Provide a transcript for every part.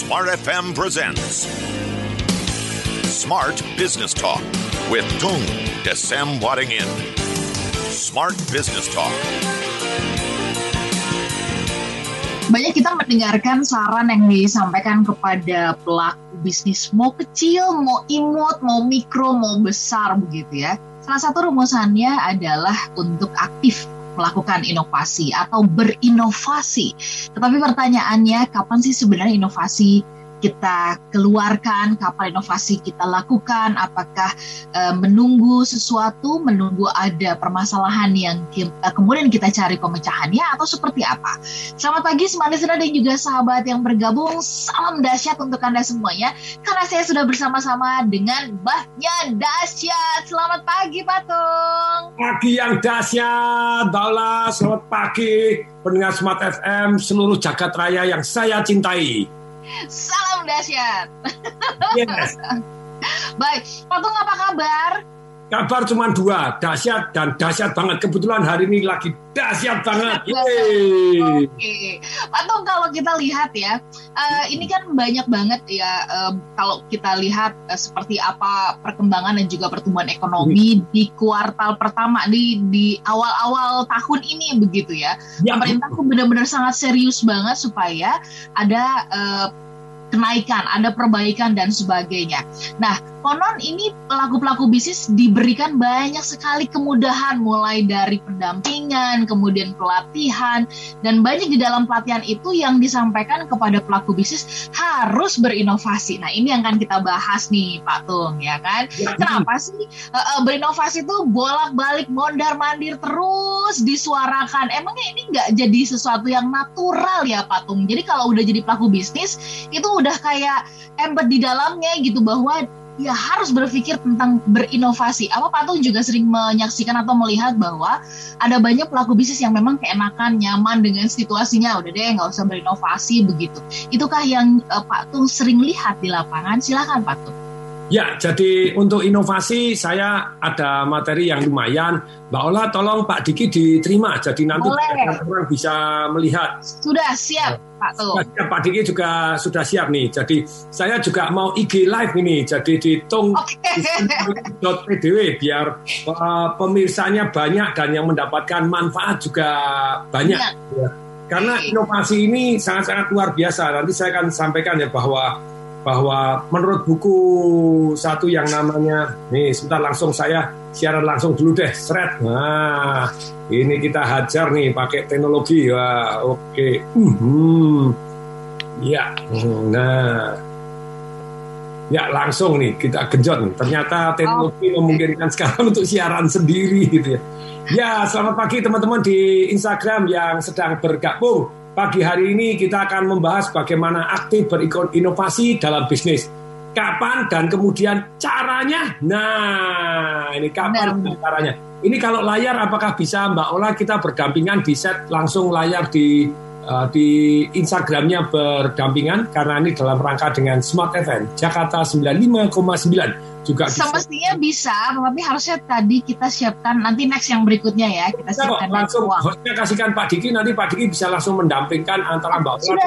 Smart FM presents Smart Business Talk with Tung Desem Waddingin. Smart Business Talk. Banyak kita mendengarkan saran yang disampaikan kepada pelaku bisnis, mau kecil, mau imut, mau mikro, mau besar begitu ya. Salah satu rumusannya adalah untuk aktif melakukan inovasi atau berinovasi. Tetapi pertanyaannya, kapan sih sebenarnya inovasi kita keluarkan, kapan inovasi kita lakukan, apakah menunggu sesuatu, menunggu ada permasalahan yang kemudian kita cari pemecahannya, atau seperti apa? Selamat pagi Smart Listener dan juga sahabat yang bergabung, salam dahsyat untuk Anda semuanya, karena saya sudah bersama-sama dengan Mbahnya Dahsyat. Selamat pagi Pak Tung. Pagi yang dahsyat, Daula, selamat pagi pendengar Smart FM seluruh jagat raya yang saya cintai. Salam dahsyat. Yes. Baik, Pak Tung apa kabar? Kabar cuma dua, dahsyat dan dahsyat banget. Kebetulan hari ini lagi dahsyat banget. Oke, Pak Tung, kalau kita lihat ya, ini kan banyak banget ya, kalau kita lihat seperti apa perkembangan dan juga pertumbuhan ekonomi di kuartal pertama, di awal-awal tahun ini begitu ya. Pemerintah tuh benar-benar sangat serius banget supaya ada kenaikan, ada perbaikan dan sebagainya. Nah, konon ini pelaku-pelaku bisnis diberikan banyak sekali kemudahan, mulai dari pendampingan, kemudian pelatihan, dan banyak di dalam pelatihan itu yang disampaikan kepada pelaku bisnis harus berinovasi. Nah, ini yang akan kita bahas nih, Pak Tung, ya kan? Kenapa sih berinovasi itu bolak-balik, mondar-mandir terus disuarakan? Emangnya ini nggak jadi sesuatu yang natural ya, Pak Tung? Jadi kalau udah jadi pelaku bisnis, itu udah kayak embed di dalamnya gitu, bahwa ya harus berpikir tentang berinovasi. Apa Pak Tung juga sering menyaksikan atau melihat bahwa ada banyak pelaku bisnis yang memang keenakan, nyaman dengan situasinya, udah deh nggak usah berinovasi begitu. Itukah yang Pak Tung sering lihat di lapangan? Silakan Pak Tung. Ya, jadi untuk inovasi saya ada materi yang lumayan. Mbak Ola, tolong Pak Diki diterima. Jadi nanti orang bisa melihat. Sudah siap, Pak Tung. Pak Diki juga sudah siap nih. Jadi saya juga mau IG live ini. Jadi di tung.pdw biar pemirsanya banyak dan yang mendapatkan manfaat juga banyak. Ya. Karena inovasi ini sangat-sangat luar biasa. Nanti saya akan sampaikan ya bahwa menurut buku satu yang namanya, nih sebentar langsung saya siaran langsung dulu deh, seret. Nah, ini kita hajar nih pakai teknologi. Wah, oke. Ya, nah. Ya, langsung nih kita genjot nih. Ternyata teknologi memungkinkan sekarang untuk siaran sendiri gitu ya. Ya, selamat pagi teman-teman di Instagram yang sedang bergabung. Pagi hari ini kita akan membahas bagaimana aktif berinovasi dalam bisnis. Kapan dan kemudian caranya. Nah, ini kapan dan caranya. Ini kalau layar apakah bisa Mbak Ola kita berdampingan di set langsung layar di Instagramnya berdampingan, karena ini dalam rangka dengan Smart FM Jakarta 95,9 juga semestinya bisa, tapi harusnya tadi kita siapkan nanti next yang berikutnya ya, kita siapkan langsung hostnya kasihkan Pak Diki, nanti Pak Diki bisa langsung mendampingkan antara Mbak Ola.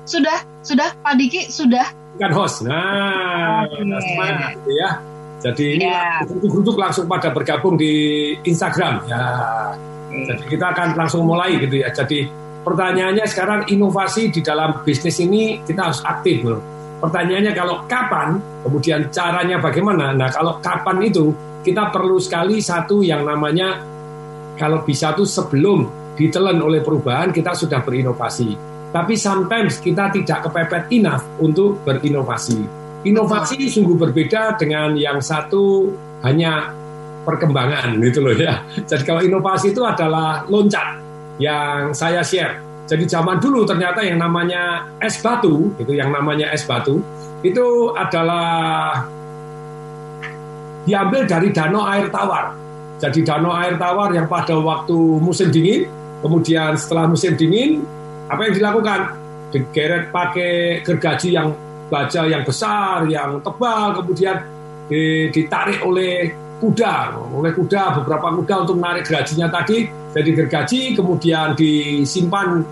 Sudah Pak Diki sudah kan host. Nah, semangat gitu ya. Jadi ini grup langsung pada bergabung di Instagram ya. Jadi kita akan langsung mulai gitu ya. Jadi pertanyaannya sekarang, inovasi di dalam bisnis ini kita harus aktif loh. Pertanyaannya kalau kapan, kemudian caranya bagaimana. Nah, kalau kapan itu kita perlu sekali satu yang namanya, kalau bisa tuh sebelum ditelan oleh perubahan kita sudah berinovasi. Tapi sometimes kita tidak kepepet enough untuk berinovasi. Inovasi sungguh berbeda dengan yang satu hanya perkembangan gitu loh ya. Jadi kalau inovasi itu adalah loncat yang saya share. Jadi zaman dulu ternyata yang namanya es batu, itu yang namanya es batu, itu adalah diambil dari danau air tawar. Jadi danau air tawar yang pada waktu musim dingin, kemudian setelah musim dingin, apa yang dilakukan? Digeret pakai gergaji yang baja yang besar, yang tebal, kemudian ditarik oleh kuda, beberapa kuda untuk menarik gergajinya tadi. Jadi gergaji kemudian disimpan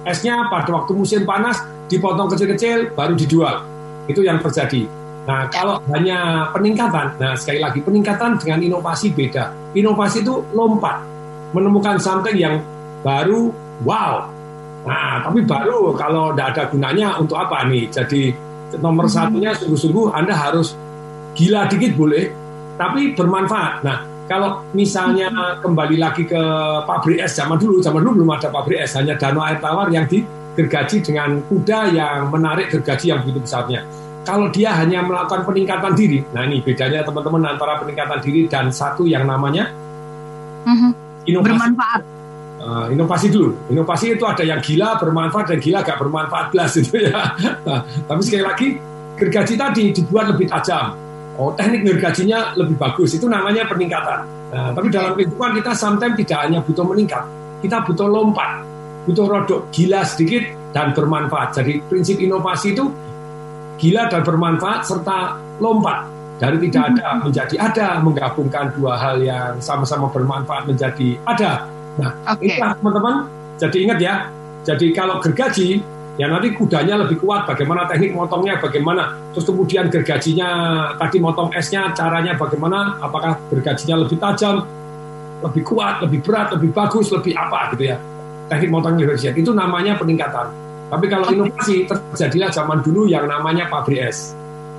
esnya pada waktu musim panas dipotong kecil-kecil baru dijual. Itu yang terjadi. Nah, kalau hanya peningkatan, nah sekali lagi peningkatan dengan inovasi beda. Inovasi itu lompat, menemukan something yang baru, wow. Nah, tapi baru kalau tidak ada gunanya untuk apa nih? Jadi nomor satunya sungguh-sungguh Anda harus gila dikit boleh, tapi bermanfaat. Nah, kalau misalnya kembali lagi ke pabrik es zaman dulu belum ada pabrik es, hanya danau air tawar yang digergaji dengan kuda yang menarik gergaji yang begitu besarnya. Kalau dia hanya melakukan peningkatan diri, nah ini bedanya teman-teman antara peningkatan diri dan satu yang namanya inovasi. Bermanfaat. Inovasi dulu. Inovasi itu ada yang gila bermanfaat dan gila gak bermanfaat belas itu ya. Nah, tapi sekali lagi gergaji tadi dibuat lebih tajam. Teknik gergajinya lebih bagus. Itu namanya peningkatan. Nah, tapi dalam kehidupan kita sometimes tidak hanya butuh meningkat, kita butuh lompat, butuh rodok gila sedikit dan bermanfaat. Jadi prinsip inovasi itu gila dan bermanfaat serta lompat dari tidak ada menjadi ada, menggabungkan dua hal yang sama-sama bermanfaat menjadi ada. Nah, inilah teman-teman. Jadi ingat ya. Jadi kalau gergaji, ya nanti kudanya lebih kuat. Bagaimana teknik motongnya, bagaimana. Terus kemudian gergajinya tadi motong esnya, caranya bagaimana. Apakah gergajinya lebih tajam, lebih kuat, lebih berat, lebih bagus, lebih apa gitu ya. Teknik motongnya gergaji. Itu namanya peningkatan. Tapi kalau inovasi terjadilah zaman dulu yang namanya pabrik es.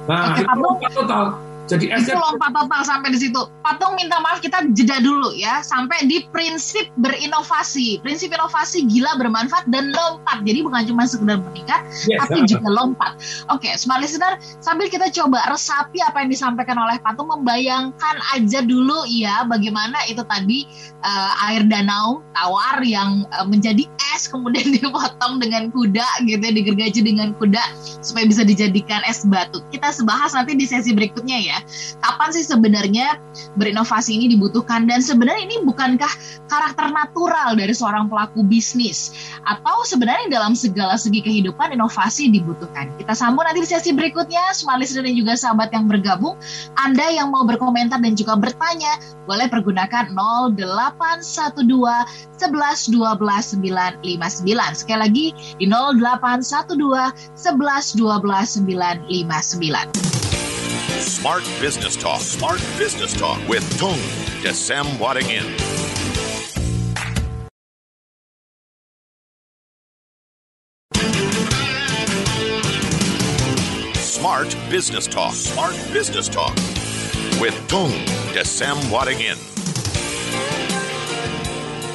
Nah, itu lompat total. Jadi itu lompat total sampai di situ. Patung minta maaf, kita jeda dulu ya sampai di prinsip berinovasi. Prinsip inovasi gila, bermanfaat dan lompat. Jadi bukan cuma sekedar meningkat, tapi juga lompat. Oke, smart listener, sambil kita coba resapi apa yang disampaikan oleh Patung, membayangkan aja dulu ya bagaimana itu tadi air danau tawar yang menjadi es kemudian dipotong dengan kuda gitu ya, digergaji dengan kuda supaya bisa dijadikan es batu. Kita bahas nanti di sesi berikutnya ya. Kapan sih sebenarnya berinovasi ini dibutuhkan, dan sebenarnya ini bukankah karakter natural dari seorang pelaku bisnis, atau sebenarnya dalam segala segi kehidupan inovasi dibutuhkan? Kita sambung nanti di sesi berikutnya. Smart listener dan juga sahabat yang bergabung, Anda yang mau berkomentar dan juga bertanya boleh pergunakan 0812 11 12 959. Sekali lagi di 0812 11 12 959. Smart Business Talk. Smart Business Talk with Tung Desem Wadingin. Smart Business Talk. Smart Business Talk with Tung Desem Wadingin.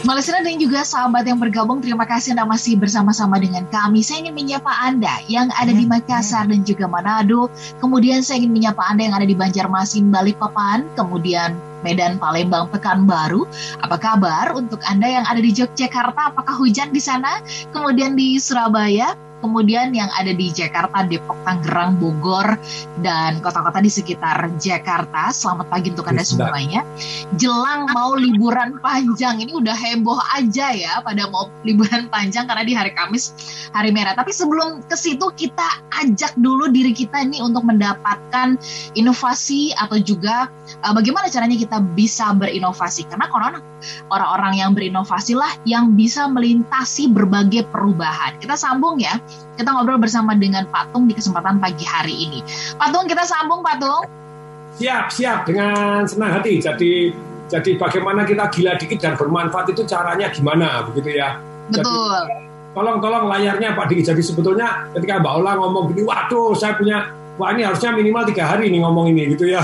Malaysia dan juga sahabat yang bergabung, terima kasih Anda masih bersama-sama dengan kami. Saya ingin menyapa Anda yang ada di Makassar dan juga Manado. Kemudian saya ingin menyapa Anda yang ada di Banjarmasin, Balikpapan, kemudian Medan, Palembang, Pekanbaru. Apa kabar untuk Anda yang ada di Yogyakarta? Apakah hujan di sana? Kemudian di Surabaya, kemudian yang ada di Jakarta, Depok, Tangerang, Bogor, dan kota-kota di sekitar Jakarta. Selamat pagi untuk Anda semuanya. Jelang mau liburan panjang, ini udah heboh aja ya pada mau liburan panjang karena di hari Kamis, hari merah. Tapi sebelum ke situ kita ajak dulu diri kita ini untuk mendapatkan inovasi atau juga bagaimana caranya kita bisa berinovasi. Karena orang-orang yang berinovasi lah yang bisa melintasi berbagai perubahan. Kita sambung ya. Kita ngobrol bersama dengan Pak Tung di kesempatan pagi hari ini. Pak Tung, kita sambung Pak Tung. Siap dengan senang hati. Jadi bagaimana kita gila dikit dan bermanfaat itu caranya gimana begitu ya. Betul. Jadi, tolong layarnya Pak Diki. Jadi sebetulnya ketika Mbak Ola ngomong gini, waduh saya punya, wah ini harusnya minimal 3 hari nih ngomong ini gitu ya.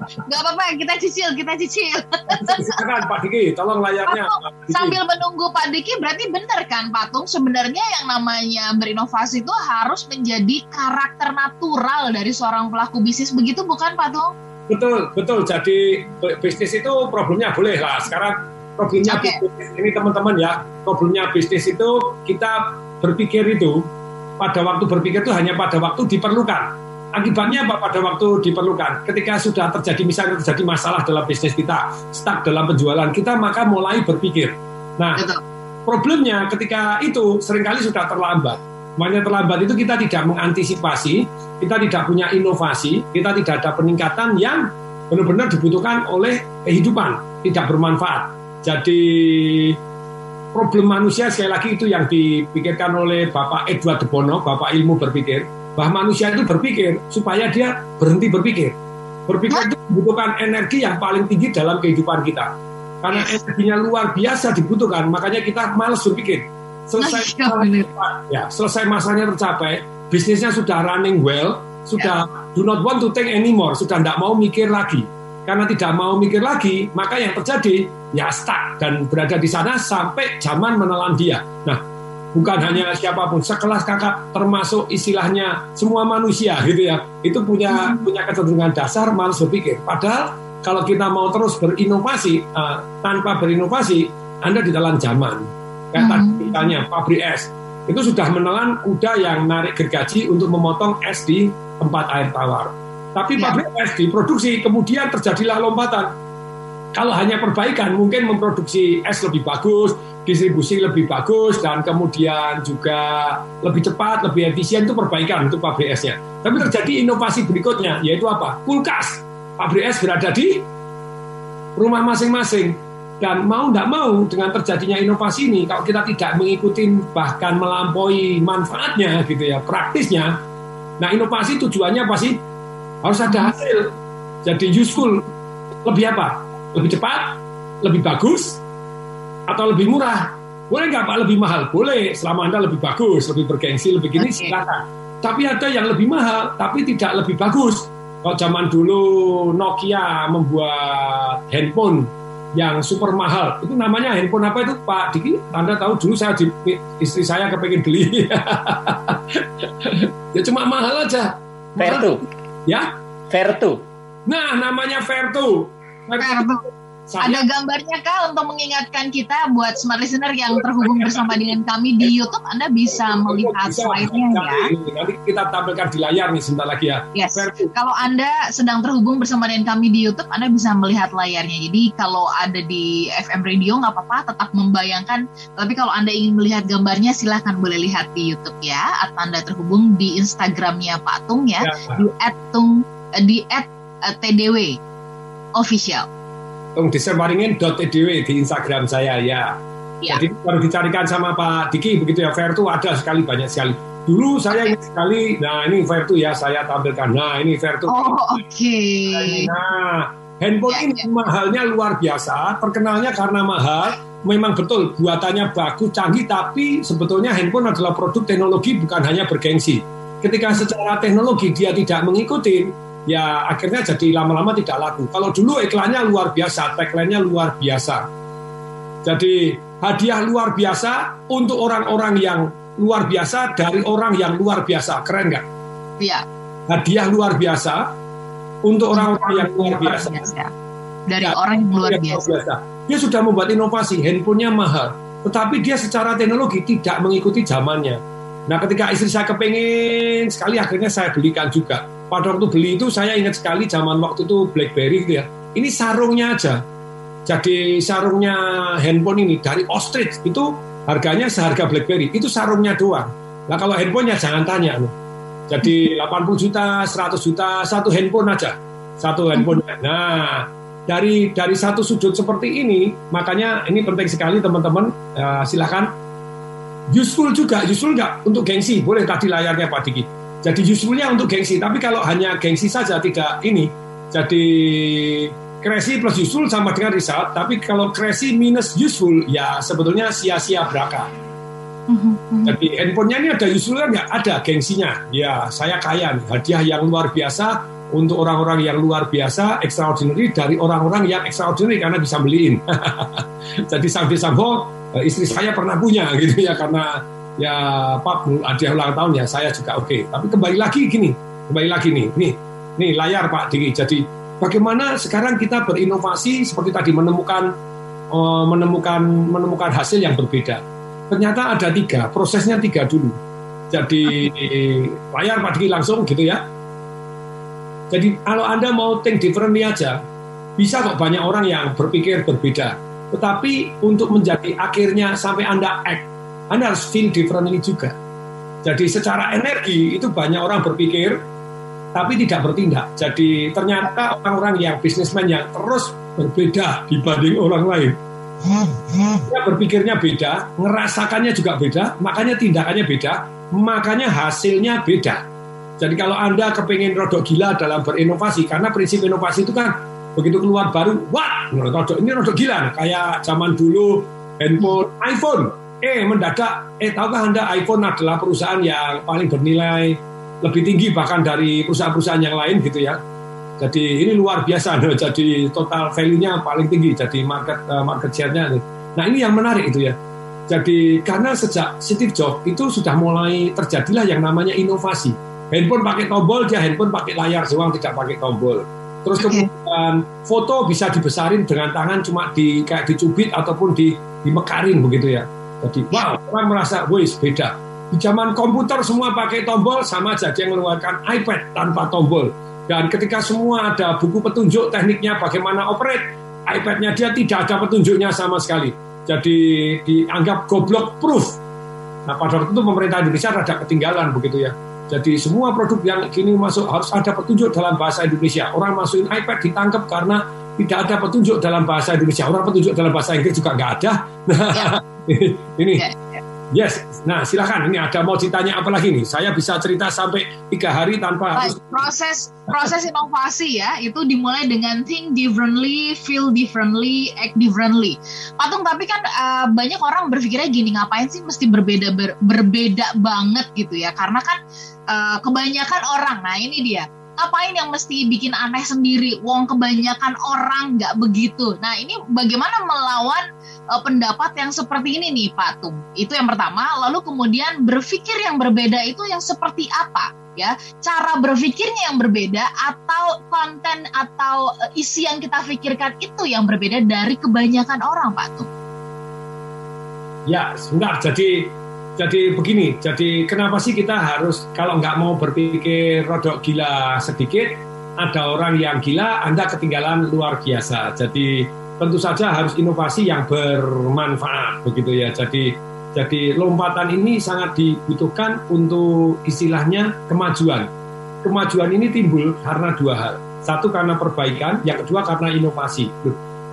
Gak apa-apa, kita cicil. Silakan Pak Diki, tolong layarnya. Sambil menunggu Pak Diki, berarti benar kan Pak Tung, sebenarnya yang namanya berinovasi itu harus menjadi karakter natural dari seorang pelaku bisnis, begitu bukan Pak Tung? Betul. Jadi bisnis itu problemnya boleh lah. Sekarang problemnya bisnis ini teman-teman ya, problemnya bisnis itu kita berpikir itu pada waktu berpikir itu hanya pada waktu diperlukan. Akibatnya apa pada waktu diperlukan? Ketika sudah terjadi masalah dalam bisnis kita, stuck dalam penjualan kita, maka mulai berpikir. Nah, problemnya ketika itu seringkali sudah terlambat. Makanya terlambat itu kita tidak mengantisipasi, kita tidak punya inovasi, kita tidak ada peningkatan yang benar-benar dibutuhkan oleh kehidupan, tidak bermanfaat. Jadi problem manusia sekali lagi itu yang dipikirkan oleh Bapak Edward de Bono, Bapak ilmu berpikir, bahwa manusia itu berpikir supaya dia berhenti berpikir. Berpikir itu membutuhkan energi yang paling tinggi dalam kehidupan kita. Karena energinya luar biasa dibutuhkan, makanya kita malas berpikir. Selesai masanya tercapai, bisnisnya sudah running well, sudah do not want to think anymore, sudah tidak mau mikir lagi. Karena tidak mau mikir lagi, maka yang terjadi ya stuck dan berada di sana sampai zaman menelan dia. Nah, bukan hanya siapapun, sekelas kakak termasuk istilahnya semua manusia gitu ya, itu punya kecenderungan dasar malas berpikir. Padahal kalau kita mau terus berinovasi, tanpa berinovasi, Anda di dalam zaman. Kayak tadi misalnya pabrik es, itu sudah menelan kuda yang narik gergaji untuk memotong es di tempat air tawar. Tapi pabrik es diproduksi, kemudian terjadilah lompatan. Kalau hanya perbaikan, mungkin memproduksi es lebih bagus, distribusi lebih bagus, dan kemudian juga lebih cepat, lebih efisien, itu perbaikan untuk pabrik esnya. Tapi terjadi inovasi berikutnya, yaitu apa? Kulkas. Pabrik es berada di rumah masing-masing. Dan mau tidak mau dengan terjadinya inovasi ini, kalau kita tidak mengikuti bahkan melampaui manfaatnya gitu ya, praktisnya, nah inovasi tujuannya apa sih? Harus ada hasil. Jadi useful. Lebih apa? Lebih cepat? Lebih bagus? Atau lebih murah? Boleh nggak Pak lebih mahal? Boleh, selama Anda lebih bagus, lebih bergengsi, lebih gini, silakan. Tapi ada yang lebih mahal, tapi tidak lebih bagus. Kalau zaman dulu Nokia membuat handphone yang super mahal, itu namanya handphone apa itu Pak Diki? Anda tahu dulu istri saya kepengen beli. Ya cuma mahal aja. Vertu. Ya? Vertu. Nah, namanya Vertu. Ada gambarnya Kak untuk mengingatkan kita buat smart listener yang terhubung bersama dengan kami di YouTube, Anda bisa melihat slide-nya ya. Nanti kita tampilkan di layar nih sebentar lagi ya. Yes. Kalau Anda sedang terhubung bersama dengan kami di YouTube, Anda bisa melihat layarnya. Jadi kalau ada di FM Radio nggak apa-apa, tetap membayangkan. Tapi kalau Anda ingin melihat gambarnya, silahkan boleh lihat di YouTube ya. Atau Anda terhubung di Instagramnya Pak Tung ya, di @tdw official. Desemwaringin.tdw di Instagram saya ya. Jadi baru dicarikan sama Pak Diki begitu ya. Vertu ada sekali, banyak sekali. Dulu saya ingin sekali, nah ini Vertu ya saya tampilkan. Nah ini Vertu. Nah handphone ini mahalnya luar biasa. Terkenalnya karena mahal. Memang betul buatannya bagus, canggih. Tapi sebetulnya handphone adalah produk teknologi, bukan hanya bergengsi. Ketika secara teknologi dia tidak mengikuti, ya akhirnya jadi lama-lama tidak laku. Kalau dulu iklannya luar biasa, tagline-nya luar biasa. Jadi hadiah luar biasa untuk orang-orang yang luar biasa dari orang yang luar biasa. Keren nggak? Iya. Hadiah luar biasa untuk orang-orang yang luar biasa. Dari orang yang luar biasa. Dia sudah membuat inovasi, handphonenya mahal. Tetapi dia secara teknologi tidak mengikuti zamannya. Nah ketika istri saya kepengen sekali, akhirnya saya belikan juga. Pada waktu beli itu saya ingat sekali zaman waktu itu BlackBerry gitu ya. Ini sarungnya aja. Jadi sarungnya handphone ini dari ostrich itu harganya seharga BlackBerry. Itu sarungnya doang. Nah kalau handphonenya jangan tanya. Jadi 80 juta, 100 juta, satu handphone aja. Satu handphone. Nah dari satu sudut seperti ini, makanya ini penting sekali teman-teman. Silakan. Useful juga, useful nggak untuk gengsi? Boleh tadi layarnya Pak Diki. Jadi usefulnya untuk gengsi, tapi kalau hanya gengsi saja tidak ini. Jadi crazy plus useful sama dengan result, tapi kalau crazy minus useful ya sebetulnya sia-sia belaka. Jadi handphonenya ini ada usefulnya nggak? Ada gengsinya. Ya saya kaya nih, hadiah yang luar biasa untuk orang-orang yang luar biasa, extraordinary dari orang-orang yang extraordinary karena bisa beliin. Jadi sambil istri saya pernah punya gitu ya, karena ya Pak hadiah ulang tahun ya saya juga oke. Tapi kembali lagi nih layar Pak Diki. Jadi bagaimana sekarang kita berinovasi seperti tadi menemukan hasil yang berbeda. Ternyata ada 3, prosesnya 3 dulu. Jadi layar Pak Diki langsung gitu ya. Jadi kalau Anda mau think differently aja, bisa kok banyak orang yang berpikir berbeda. Tetapi untuk menjadi akhirnya sampai Anda act, Anda harus feel differently juga. Jadi secara energi itu banyak orang berpikir tapi tidak bertindak. Jadi ternyata orang-orang yang bisnismen yang terus berbeda dibanding orang lain Dia berpikirnya beda, ngerasakannya juga beda, makanya tindakannya beda, makanya hasilnya beda. Jadi kalau Anda kepengen rodok gila dalam berinovasi, karena prinsip inovasi itu kan begitu keluar baru, wah, ini rodok gila. Kayak zaman dulu handphone iPhone, mendadak, tahukah Anda iPhone adalah perusahaan yang paling bernilai lebih tinggi bahkan dari perusahaan-perusahaan yang lain gitu ya. Jadi ini luar biasa, jadi total value-nya paling tinggi, jadi market share-nya. Nah ini yang menarik itu ya. Jadi karena sejak Steve Jobs itu sudah mulai terjadilah yang namanya inovasi. Handphone pakai tombol, dia handphone pakai layar doang, tidak pakai tombol. Terus kemudian foto bisa dibesarin dengan tangan cuma kayak dicubit ataupun dimekarin begitu ya. Jadi wow, orang merasa, wis beda. Di zaman komputer semua pakai tombol, sama aja dia mengeluarkan iPad tanpa tombol. Dan ketika semua ada buku petunjuk tekniknya bagaimana operate, iPad-nya dia tidak ada petunjuknya sama sekali. Jadi dianggap goblok proof. Nah pada waktu itu pemerintah Indonesia rada ketinggalan begitu ya. Jadi semua produk yang kini masuk harus ada petunjuk dalam bahasa Indonesia. Orang masukin iPad ditangkap karena tidak ada petunjuk dalam bahasa Indonesia. Orang petunjuk dalam bahasa Inggris juga nggak ada. Nah, ini. Yes, nah silakan. Ini ada mau ditanya apa lagi nih? Saya bisa cerita sampai 3 hari tanpa harus... Proses inovasi ya, itu dimulai dengan think differently, feel differently, act differently. Patung, tapi kan banyak orang berpikirnya gini, ngapain sih mesti berbeda banget gitu ya? Karena kan kebanyakan orang, nah ini dia, ngapain yang mesti bikin aneh sendiri? Wong kebanyakan orang nggak begitu. Nah ini bagaimana melawan pendapat yang seperti ini nih Pak Tung? Itu yang pertama. Lalu kemudian berpikir yang berbeda itu yang seperti apa? Ya, cara berpikirnya yang berbeda atau konten atau isi yang kita pikirkan itu yang berbeda dari kebanyakan orang Pak Tung? Ya, sebentar. Jadi begini, jadi kenapa sih kita harus, kalau nggak mau berpikir rodok gila sedikit, ada orang yang gila, Anda ketinggalan luar biasa. Jadi tentu saja harus inovasi yang bermanfaat, begitu ya. Jadi lompatan ini sangat dibutuhkan untuk istilahnya kemajuan. Kemajuan ini timbul karena 2 hal. Satu karena perbaikan, yang kedua karena inovasi.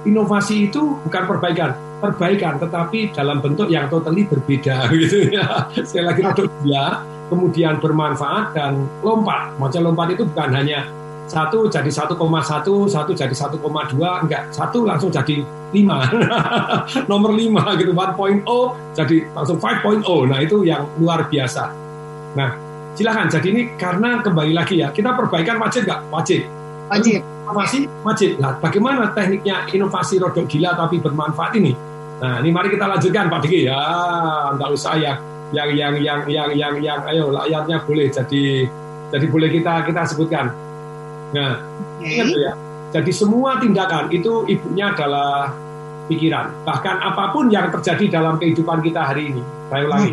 Inovasi itu bukan perbaikan, tetapi dalam bentuk yang totally berbeda gitu ya. Sekali lagi rodok gila, kemudian bermanfaat dan lompat. Maksudnya lompat itu bukan hanya 1 jadi 1,1, 1 jadi 1,2, enggak, 1 langsung jadi 5. Nomor 5 gitu, 1.0 jadi langsung 5.0. Nah itu yang luar biasa. Nah silakan, jadi ini karena kembali lagi ya, kita perbaikan wajib nggak? Wajib. Inovasi wajib. Nah, bagaimana tekniknya inovasi rodok gila tapi bermanfaat ini? Nah, ini mari kita lanjutkan Pak Diki ya. Enggak usah ya. Yang ayo layarnya boleh jadi boleh kita sebutkan. Nah, ingat ya. Jadi semua tindakan itu ibunya adalah pikiran. Bahkan apapun yang terjadi dalam kehidupan kita hari ini, saya ulangi.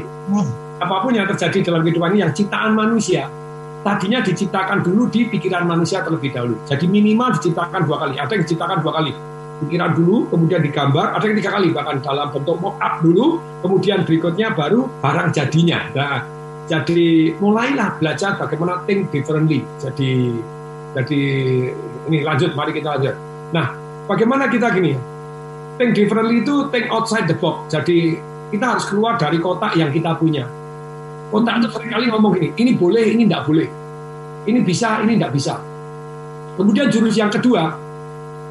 Apapun yang terjadi dalam kehidupan ini yang ciptaan manusia, tadinya diciptakan dulu di pikiran manusia terlebih dahulu. Jadi minimal diciptakan 2 kali. Ada yang diciptakan 2 kali. Pikiran dulu, kemudian digambar. Ada yang 3 kali, bahkan dalam bentuk mock-up dulu. Kemudian berikutnya baru barang jadinya. Nah, jadi mulailah belajar bagaimana think differently. Jadi ini lanjut, mari kita lanjut. Nah, bagaimana kita gini? Think differently itu think outside the box. Jadi kita harus keluar dari kotak yang kita punya. Kotak itu seringkali ngomong gini, ini boleh, ini tidak boleh. Ini bisa, ini tidak bisa. Kemudian jurus yang kedua,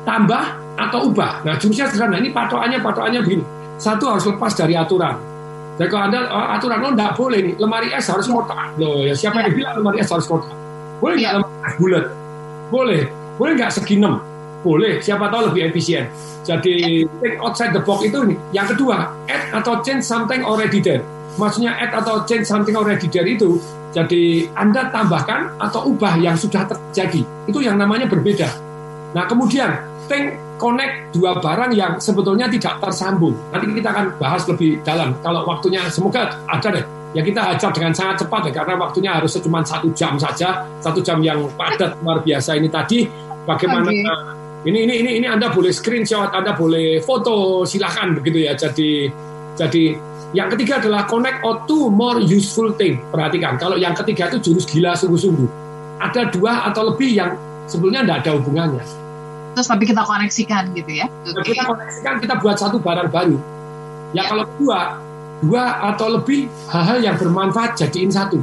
tambah atau ubah. Nah, jurusnya sederhana, ini patokannya begini. 1 harus lepas dari aturan. Jadi kalau Anda aturan, tidak boleh nih, lemari es harus kotak. Loh, ya siapa yang bilang lemari es harus kotak? Boleh nggak lemari es bulat? Boleh nggak segi 6? Boleh, siapa tahu lebih efisien. Jadi think outside the box itu nih. Yang kedua, add atau change something already there. Maksudnya add atau change something already there itu, jadi Anda tambahkan atau ubah yang sudah terjadi. Itu yang namanya berbeda. Nah kemudian think connect 2 barang yang sebetulnya tidak tersambung. Nanti kita akan bahas lebih dalam. Kalau waktunya semoga ada deh. Ya kita hajar dengan sangat cepat ya, karena waktunya harus cuma 1 jam saja, 1 jam yang padat luar biasa ini tadi. Bagaimana ini Anda boleh screenshot, Anda boleh foto, silahkan begitu ya. Jadi yang ketiga adalah connect or 2 more useful thing. Perhatikan, kalau yang ketiga itu jurus gila sungguh-sungguh. Ada 2 atau lebih yang sebetulnya tidak ada hubungannya. Terus tapi kita koneksikan gitu ya. Nah, kita koneksikan, kita buat satu barang baru. Ya kalau dua atau lebih hal-hal yang bermanfaat jadiin satu.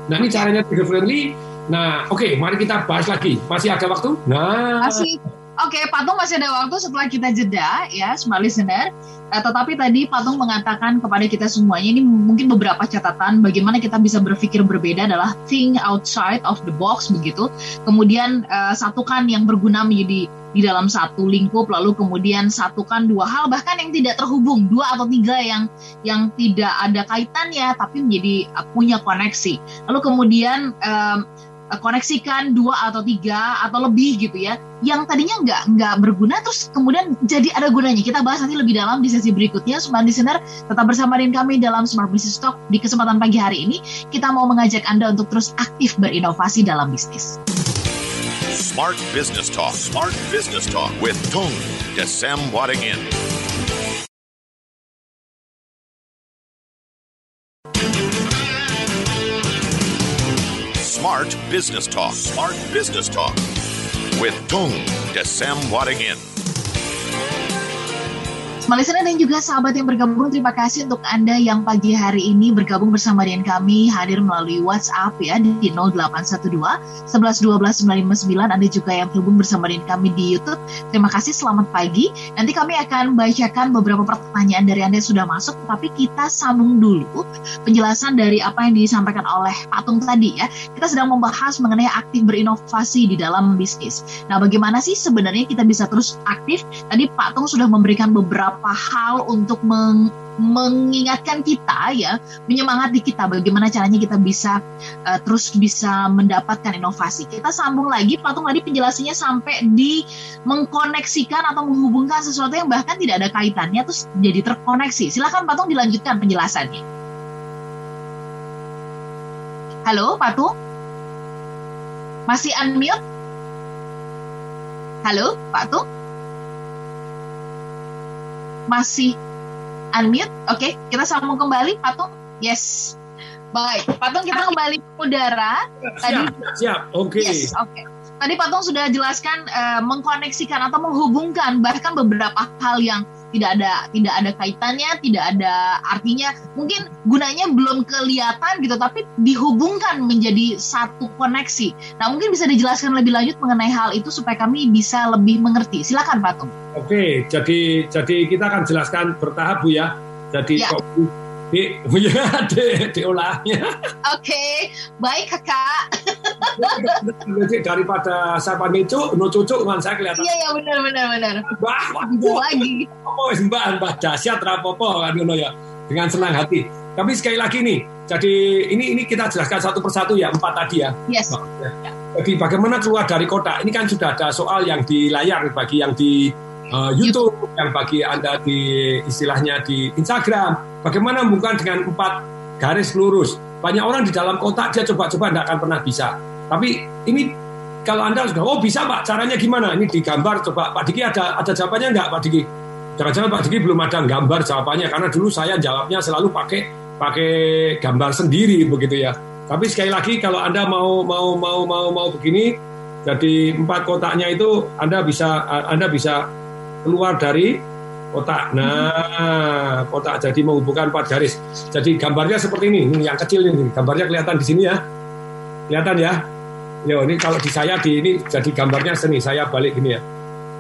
Nah ini caranya trigger friendly. Nah oke, mari kita bahas lagi. Masih ada waktu? Nah masih. Oke, Patung masih ada waktu setelah kita jeda ya, smart listener. Tetapi tadi Patung mengatakan kepada kita semuanya, ini mungkin beberapa catatan bagaimana kita bisa berpikir berbeda adalah think outside of the box begitu. Kemudian satukan yang berguna menjadi di dalam satu lingkup, lalu kemudian satukan dua hal bahkan yang tidak terhubung, 2 atau 3 yang tidak ada kaitannya tapi menjadi punya koneksi. Lalu kemudian koneksikan 2 atau 3 atau lebih gitu ya, yang tadinya nggak berguna terus kemudian jadi ada gunanya. Kita bahas nanti lebih dalam di sesi berikutnya. Smart Listener, tetap bersama dengan kami dalam Smart Business Talk. Di kesempatan pagi hari ini kita mau mengajak Anda untuk terus aktif berinovasi dalam bisnis. Smart Business Talk. Smart Business Talk with Tung Desem Wadingin. Smart Business Talk. Smart Business Talk with Tung Desem Wadingin. Smart Listener dan juga sahabat yang bergabung, terima kasih untuk Anda yang pagi hari ini bergabung bersama dengan kami, hadir melalui WhatsApp ya di 0812 11 12 959. Anda juga yang bergabung bersama dengan kami di YouTube, terima kasih, selamat pagi. Nanti kami akan bacakan beberapa pertanyaan dari Anda yang sudah masuk, tapi kita sambung dulu penjelasan dari apa yang disampaikan oleh Patung tadi ya. Kita sedang membahas mengenai aktif berinovasi di dalam bisnis. Nah, bagaimana sih sebenarnya kita bisa terus aktif? Tadi Patung sudah memberikan beberapa hal untuk mengingatkan kita ya, menyemangati kita bagaimana caranya kita bisa terus bisa mendapatkan inovasi. Kita sambung lagi, Patung tadi penjelasannya sampai di mengkoneksikan atau menghubungkan sesuatu yang bahkan tidak ada kaitannya terus jadi terkoneksi. Silakan Patung dilanjutkan penjelasannya. Halo Patung, masih unmute? Halo Patung, masih unmute? Oke, kita sambung kembali, Patung. Yes. Baik, Patung kita kembali ke udara. Siap. Oke. Yes, oke. Tadi Patung sudah jelaskan mengkoneksikan atau menghubungkan bahkan beberapa hal yang tidak ada kaitannya, tidak ada artinya, mungkin gunanya belum kelihatan gitu, tapi dihubungkan menjadi satu koneksi. Nah, mungkin bisa dijelaskan lebih lanjut mengenai hal itu supaya kami bisa lebih mengerti. Silakan Patung. Oke, jadi kita akan jelaskan bertahap Bu ya. Jadi ya. Diolahnya. Oke, baik Kakak. Daripada saya panggil cucuk dengan saya kelihatan. Iya benar. Wah, lagi. Mbak dahsyat rapopo kan ngono ya. Dengan senang hati. Tapi sekali lagi nih, jadi ini kita jelaskan satu persatu ya, 4 tadi ya. Yes. Jadi bagaimana keluar dari kotak? Ini kan sudah ada soal yang di layar bagi yang di YouTube, yang bagi Anda di istilahnya di Instagram. Bagaimana bukan dengan 4 garis lurus? Banyak orang di dalam kotak dia coba-coba tidak akan pernah bisa. Tapi ini kalau Anda sudah, bisa Pak, caranya gimana? Ini digambar, coba Pak Diki ada jawabannya enggak Pak Diki? Jangan-jangan Pak Diki belum ada gambar jawabannya, karena dulu saya jawabnya selalu pakai gambar sendiri begitu ya. Tapi sekali lagi kalau Anda mau begini, jadi 4 kotaknya itu Anda bisa keluar dari kotak. Nah, kotak jadi menghubungkan 4 garis. Jadi gambarnya seperti ini yang kecil ini. Gambarnya kelihatan di sini ya. Kelihatan ya? Yo, ini kalau di saya ini jadi gambarnya seni. Saya balik gini ya.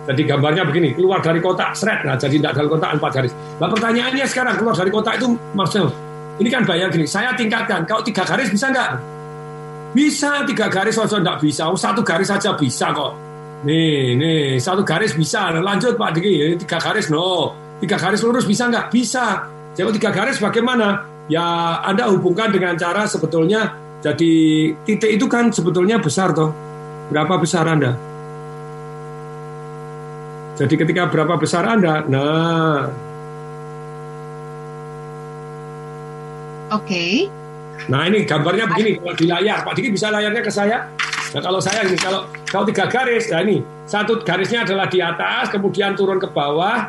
Jadi gambarnya begini, keluar dari kotak, seret. Nah, jadi tidak dalam kotak 4 garis. Nah, pertanyaannya sekarang keluar dari kotak itu maksudnya ini kan bayang gini. Saya tingkatkan. Kalau 3 garis bisa enggak? Bisa 3 garis saja enggak bisa. 1 garis saja bisa kok. Nih, 1 garis bisa. Lanjut Pak Diki, 3 garis 3 garis lurus bisa nggak? Bisa. Jadi 3 garis bagaimana? Ya Anda hubungkan dengan cara sebetulnya, jadi titik itu kan sebetulnya besar toh. Berapa besar Anda? Jadi ketika berapa besar Anda? Nah. Oke. Nah ini gambarnya begini, kalau di layar. Pak Diki bisa layarnya ke saya? Nah kalau saya ini, kalau 3 garis, nah ini 1 garisnya adalah di atas, kemudian turun ke bawah,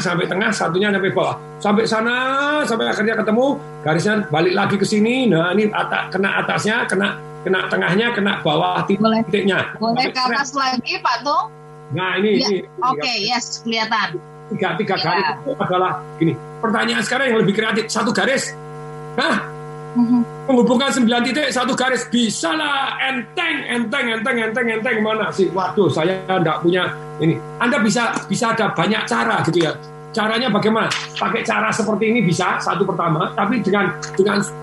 sampai tengah, satunya sampai bawah, sampai sana, sampai akhirnya ketemu, garisnya balik lagi ke sini. Nah ini kena atasnya, kena tengahnya, kena bawah titiknya. Boleh ke atas lagi Pak Tung? Nah ini. Ya. Oke, yes, kelihatan. Tiga garis itu adalah gini. Pertanyaan sekarang yang lebih kreatif. Satu garis. Hah? Menghubungkan 9 titik satu garis. Bisa lah. Enteng mana sih? Waduh, saya enggak punya ini. Anda bisa ada banyak cara gitu ya. Caranya bagaimana? Pakai cara seperti ini bisa, satu pertama, tapi dengan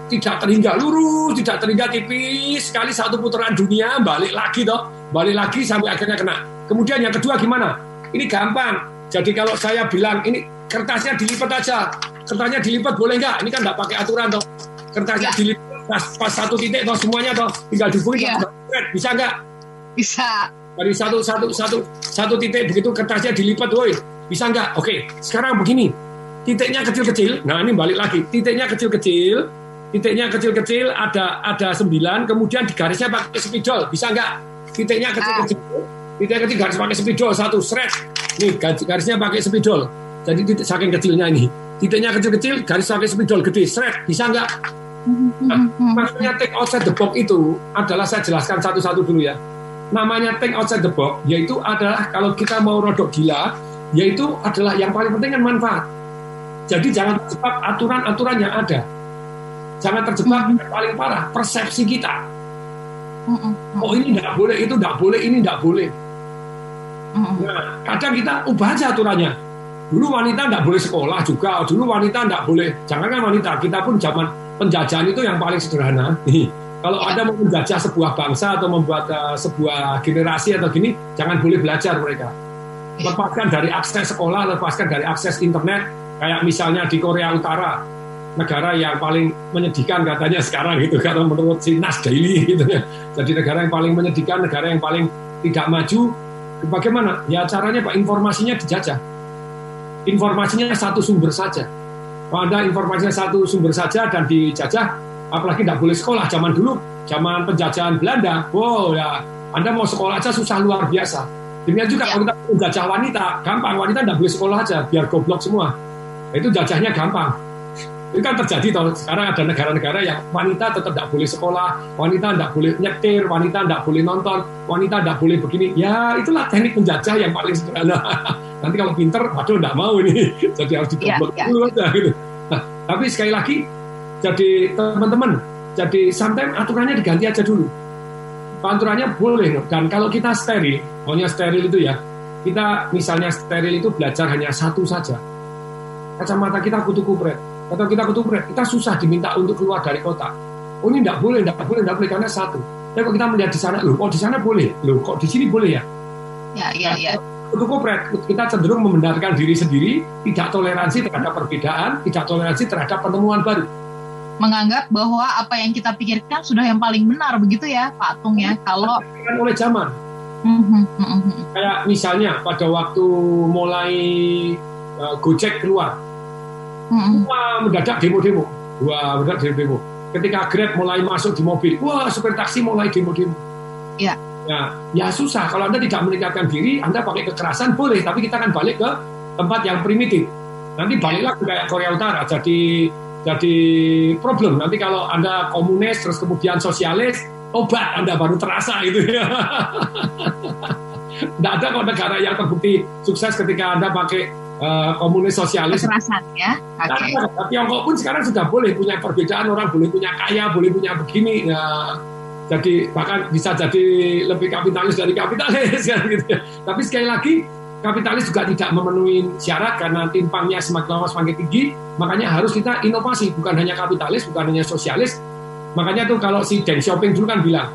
tidak terhingga lurus, tidak terhingga tipis, sekali satu putaran dunia, balik lagi sampai akhirnya kena. Kemudian yang kedua gimana? Ini gampang. Jadi kalau saya bilang ini kertasnya dilipat aja, kertasnya dilipat boleh nggak? Ini kan nggak pakai aturan toh. Kertasnya dilipat pas satu titik toh semuanya toh, tinggal dihubungin, bisa nggak? Bisa. Dari satu titik begitu kertasnya dilipat, woi. Bisa nggak? Oke, sekarang begini. Titiknya kecil-kecil. Nah, ini balik lagi. Titiknya kecil-kecil ada 9, kemudian di garisnya pakai spidol. Bisa nggak? Titiknya kecil-kecil garis pakai spidol, satu shred. Nih, garisnya pakai spidol. Jadi titik saking kecilnya ini. Titiknya kecil-kecil, garis pakai spidol gede, shred. Bisa nggak? Nah, maksudnya think outside the box itu adalah, saya jelaskan satu-satu dulu ya. Namanya think outside the box, yaitu adalah kalau kita mau rodok gila, yaitu adalah yang paling penting kan manfaat. Jadi jangan terjebak aturan-aturan yang ada. Jangan terjebak yang paling parah, persepsi kita. Oh ini tidak boleh, itu tidak boleh, ini tidak boleh. Nah, kadang kita ubah aja aturannya. Dulu wanita tidak boleh sekolah juga, dulu wanita tidak boleh. Jangankan wanita, kita pun zaman penjajahan itu yang paling sederhana. Kalau Anda mau menjajah sebuah bangsa atau membuat sebuah generasi atau gini, jangan boleh belajar mereka. Lepaskan dari akses sekolah, lepaskan dari akses internet, kayak misalnya di Korea Utara, negara yang paling menyedihkan katanya sekarang gitu, kalau menurut si Nas Daily gitu ya. Jadi negara yang paling menyedihkan, negara yang paling tidak maju. Bagaimana? Ya caranya Pak, informasinya dijajah. Informasinya satu sumber saja. Kalau ada informasinya satu sumber saja dan dijajah, apalagi tidak boleh sekolah. Zaman dulu, zaman penjajahan Belanda, wow ya, Anda mau sekolah aja susah luar biasa. Demikian juga kalau kita menjajah wanita, gampang, wanita tidak boleh sekolah aja, biar goblok semua. Nah, itu jajahnya gampang. Itu kan terjadi toh. Sekarang ada negara-negara yang wanita tetap tidak boleh sekolah, wanita tidak boleh nyetir, wanita tidak boleh nonton, wanita tidak boleh begini. Ya itulah teknik penjajah yang paling sederhana. Nanti kalau pinter, waduh tidak mau ini. Jadi harus digoblok dulu aja gitu. Nah, tapi sekali lagi, jadi teman-teman, jadi sometimes aturannya diganti aja dulu. Aturannya boleh, dan kalau kita steril, maunya steril itu ya, kita misalnya steril itu belajar hanya satu saja. Kacamata kita kutu kupret, atau kita kutu kupret, kita susah diminta untuk keluar dari kota. Oh ini tidak boleh karena satu. Tapi kalau kita melihat di sana, loh kok di sana boleh, loh kok di sini boleh ya? Ya. Kutu kupret, kita cenderung membenarkan diri sendiri, tidak toleransi terhadap perbedaan, tidak toleransi terhadap penemuan baru. Menganggap bahwa apa yang kita pikirkan sudah yang paling benar, begitu ya Pak Atung ya. Kalau oleh zaman, kayak misalnya pada waktu mulai Gojek keluar, wah mendadak demo-demo, ketika Grab mulai masuk di mobil, wah supir taksi mulai demo-demo. Ya. Ya susah kalau Anda tidak meningkatkan diri, Anda pakai kekerasan boleh, tapi kita akan balik ke tempat yang primitif. Nanti baliklah kayak Korea Utara, jadi problem. Nanti kalau Anda komunis terus kemudian sosialis, obat Anda baru terasa gitu ya. Tidak ada kok negara yang terbukti sukses ketika Anda pakai komunis sosialis. Kekerasan ya. Okay. Nah, Tiongkok pun sekarang sudah boleh punya perbedaan, orang boleh punya kaya, boleh punya begini. Ya, jadi bahkan bisa jadi lebih kapitalis dari kapitalis kan gitu ya. Tapi sekali lagi, kapitalis juga tidak memenuhi syarat karena timpangnya semakin lama semakin tinggi, makanya harus kita inovasi, bukan hanya kapitalis, bukan hanya sosialis. Makanya tuh kalau si Deng Xiaoping dulu kan bilang,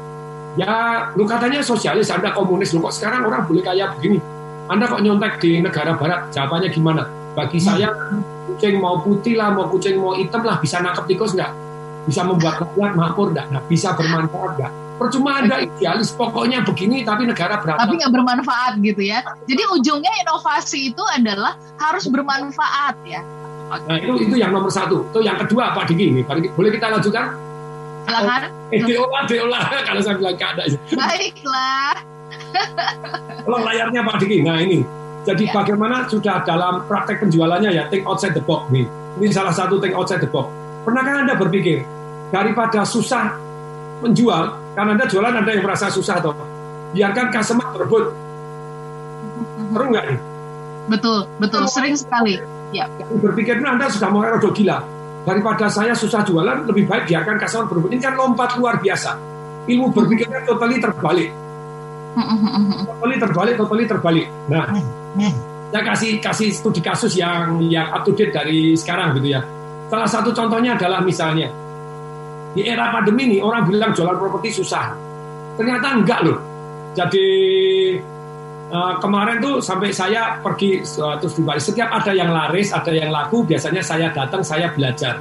ya lu katanya sosialis, Anda komunis, lu kok sekarang orang boleh kaya begini? Anda kok nyontek di negara barat? Jawabannya gimana? Bagi saya, kucing mau putih lah, mau kucing mau hitam lah, bisa nangkep tikus nggak? Bisa membuat rakyat makmur nggak? Nah, bisa bermanfaat nggak? Percuma Anda idealis, pokoknya begini, tapi negara berapa? Tapi nggak bermanfaat gitu ya. Jadi ujungnya inovasi itu adalah harus bermanfaat ya. Nah itu yang nomor satu. Itu yang kedua Pak Diki ini. Boleh kita lanjutkan? Silakan. Diolah kalau saya bilang nggak ada. Baiklah. Tolong layarnya Pak Diki. Nah ini. Jadi bagaimana sudah dalam praktek penjualannya ya, think outside the box nih. Ini salah satu think outside the box. Pernahkah Anda berpikir daripada susah menjual, karena Anda jualan Anda yang merasa susah toh, biarkan customer berebut. Seru nggak nih? Betul, sering sekali. Ya. Berpikir Anda sudah mulai rada gila. Daripada saya susah jualan, lebih baik biarkan customer berburu. Ini kan lompat luar biasa. Ilmu berpikirnya totally terbalik. Totally terbalik. Nah, saya kasih studi kasus yang up to date dari sekarang gitu ya. Salah satu contohnya adalah misalnya di era pandemi ini orang bilang jualan properti susah. Ternyata enggak loh. Jadi kemarin tuh sampai saya pergi terus di Bali. Setiap ada yang laris, ada yang laku, biasanya saya datang, saya belajar.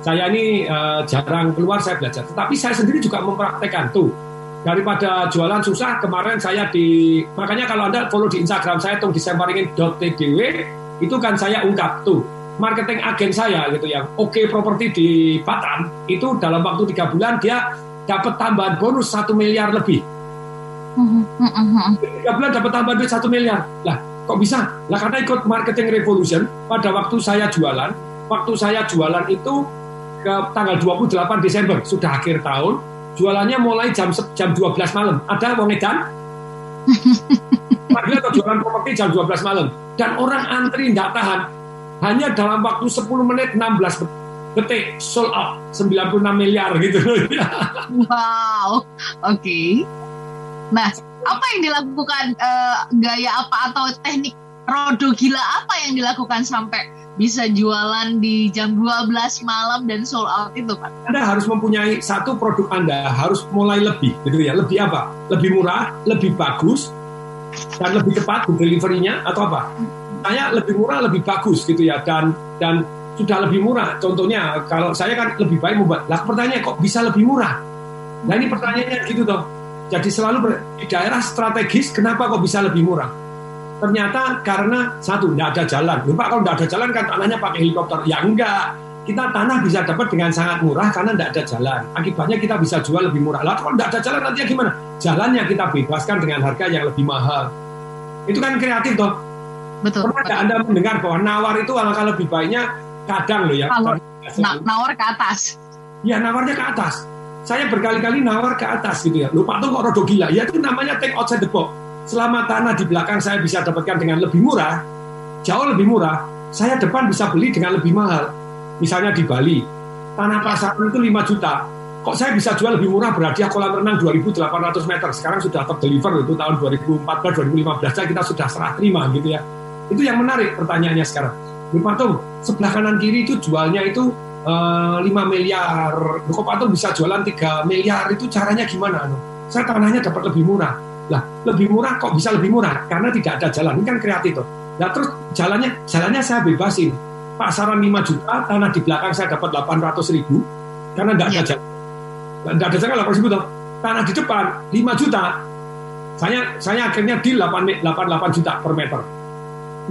Saya ini jarang keluar, saya belajar. Tetapi saya sendiri juga mempraktekkan tuh. Daripada jualan susah, kemarin saya makanya kalau Anda follow di Instagram saya @desemwaringin.tdw, itu kan saya ungkap tuh marketing agen saya gitu yang Oke Properti di Batam, itu dalam waktu 3 bulan dia dapat tambahan bonus 1 miliar lebih. 3 bulan dapat tambahan duit 1 miliar. Lah, kok bisa? Lah karena ikut marketing revolution. Pada waktu saya jualan itu ke tanggal 28 Desember, sudah akhir tahun, jualannya mulai jam 12 malam. Ada wong edan? Atau jualan properti jam 12 malam. Dan orang antri nggak tahan. Hanya dalam waktu 10 menit 16 detik sold out 96 miliar gitu. Wow, oke. Nah, apa yang dilakukan, gaya apa atau teknik rodo gila apa yang dilakukan sampai bisa jualan di jam 12 malam dan sold out itu, Pak? Anda harus mempunyai satu produk Anda, harus mulai lebih, gitu ya. Lebih apa? Lebih murah, lebih bagus, dan lebih cepat delivery-nya, atau apa? Saya lebih murah, lebih bagus, gitu ya. Dan sudah lebih murah. Contohnya, kalau saya kan lebih baik membuat. Lah, pertanyaannya kok bisa lebih murah? Nah, ini pertanyaannya gitu toh. Jadi selalu di daerah strategis, kenapa kok bisa lebih murah? Ternyata karena satu, tidak ada jalan. Pak, kalau tidak ada jalan kan tanahnya pakai helikopter. Ya enggak, kita tanah bisa dapat dengan sangat murah karena tidak ada jalan. Akibatnya kita bisa jual lebih murah. Lah kalau tidak ada jalan nantinya gimana? Jalannya kita bebaskan dengan harga yang lebih mahal. Itu kan kreatif toh. Betul. Pernah Anda mendengar bahwa nawar itu alangkah lebih baiknya kadang loh ya. Nawar ke atas. Ya nawarnya ke atas. Saya berkali-kali nawar ke atas gitu ya. Loh Pak tuh kok rodo gila. Ya itu namanya think outside the box. Selama tanah di belakang saya bisa dapatkan dengan lebih murah, jauh lebih murah, saya depan bisa beli dengan lebih mahal. Misalnya di Bali, tanah pasaran itu 5 juta. Kok saya bisa jual lebih murah berhadiah kolam renang 2.800 meter. Sekarang sudah terdeliver itu tahun 2014-2015 kita sudah serah terima gitu ya. Itu yang menarik pertanyaannya sekarang. Pak Tung, sebelah kanan kiri itu jualnya itu 5 miliar. Kok Pak Tung bisa jualan 3 miliar itu caranya gimana? Saya tanahnya dapat lebih murah. Lah, lebih murah kok bisa lebih murah? Karena tidak ada jalan. Ini kan kreatif tuh. Nah, terus jalannya saya bebasin. Pasaran 5 juta, tanah di belakang saya dapat 800.000 karena tidak ada jalan. Tidak ada jalan 800.000 toh. Tanah di depan 5 juta. Saya akhirnya deal 88 juta per meter.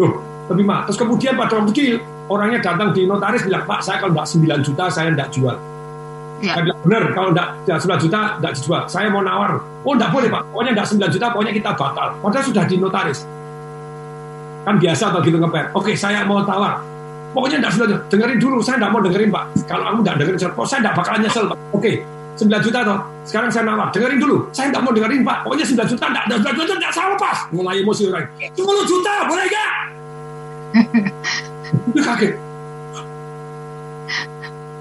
Loh, lebih mahal. Terus kemudian pada waktu deal, orangnya datang di notaris bilang, Pak, saya kalau tidak 9 juta saya tidak jual. Ya. Saya bilang, benar, kalau tidak 9 juta tidak dijual. Saya mau nawar. Oh, tidak boleh Pak. Pokoknya tidak 9 juta, pokoknya kita batal. Padahal sudah di notaris. Kan biasa atau gitu ngeper. Oke, saya mau tawar. Pokoknya tidak 9 juta. Dengerin dulu, saya tidak mau dengerin Pak. Kalau kamu tidak dengerin, saya tidak bakalan nyesel Pak. Oke, 9 juta toh. Sekarang saya nawar. Dengerin dulu. Saya tidak mau dengerin Pak. Pokoknya 9 juta, tidak 9 juta, tidak saya lepas. Mulai emosi orang. 10 juta, boleh nggak? Itu kaget.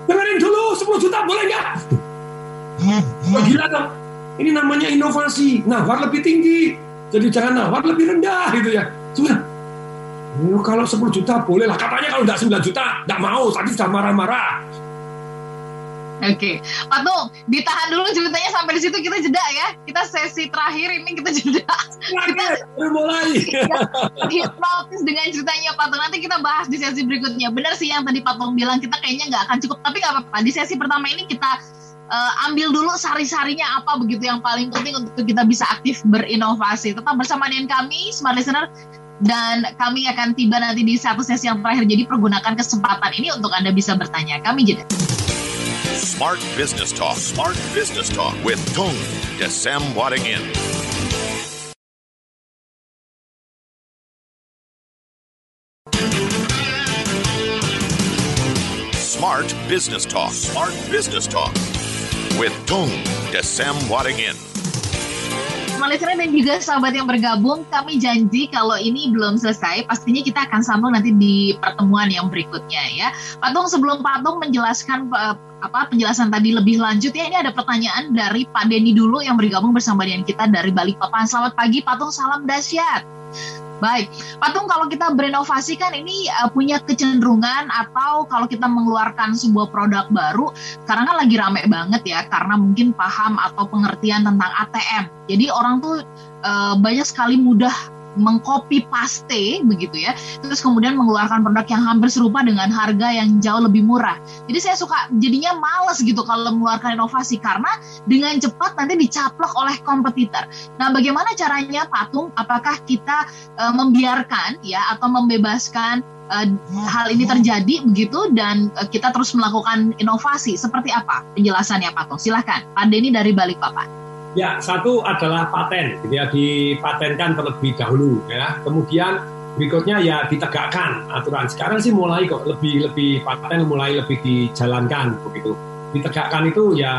Dengerin dulu, 10 juta boleh nggak? Gila dong. Ini namanya inovasi. Nawar lebih tinggi. Jadi jangan nawar lebih rendah gitu ya. Sudah. Kalau 10 juta boleh lah. Katanya kalau nggak 9 juta, nggak mau. Tadi sudah marah-marah. Oke, Pak Tung, ditahan dulu ceritanya sampai di situ, kita jeda ya. Kita sesi terakhir ini kita jeda. Kita mulai. Hipnotis dengan ceritanya Pak Tung. Nanti kita bahas di sesi berikutnya. Benar sih yang tadi Pak Tung bilang, kita kayaknya nggak akan cukup. Tapi nggak apa-apa. Di sesi pertama ini kita ambil dulu sari-sarinya apa begitu yang paling penting untuk kita bisa aktif berinovasi. Tetap bersama dengan kami, Smart Listener. Dan kami akan tiba nanti di satu sesi yang terakhir. Jadi pergunakan kesempatan ini untuk Anda bisa bertanya. Kami jeda. Smart Business Talk. Smart Business Talk with Tung Desem Wadding In. Smart Business Talk. Smart Business Talk with Tung Desem Wadding In. Smart listener dan juga sahabat yang bergabung, kami janji kalau ini belum selesai, pastinya kita akan sambung nanti di pertemuan yang berikutnya ya. Patung, sebelum Patung menjelaskan penjelasan tadi lebih lanjut ya, ini ada pertanyaan dari Pak Denny dulu yang bergabung bersama dengan kita dari Balikpapan. Selamat pagi Patung, salam dahsyat. Baik, Patung, kalau kita berinovasi kan ini punya kecenderungan, atau kalau kita mengeluarkan sebuah produk baru, karena kan lagi rame banget ya, karena mungkin paham atau pengertian tentang ATM. Jadi orang tuh banyak sekali mudah mengcopy paste begitu ya, terus kemudian mengeluarkan produk yang hampir serupa dengan harga yang jauh lebih murah. Jadi saya suka jadinya males gitu kalau mengeluarkan inovasi, karena dengan cepat nanti dicaplok oleh kompetitor. Nah, bagaimana caranya Patung? Apakah kita membiarkan ya, atau membebaskan hal ini terjadi begitu, dan kita terus melakukan inovasi? Seperti apa penjelasannya Patung? Silahkan Pak Denny dari Balikpapan. Ya, satu adalah paten, gitu ya, dipatenkan terlebih dahulu, ya. Kemudian berikutnya ya ditegakkan aturan. Sekarang sih mulai kok lebih paten mulai lebih dijalankan begitu. Ditegakkan itu ya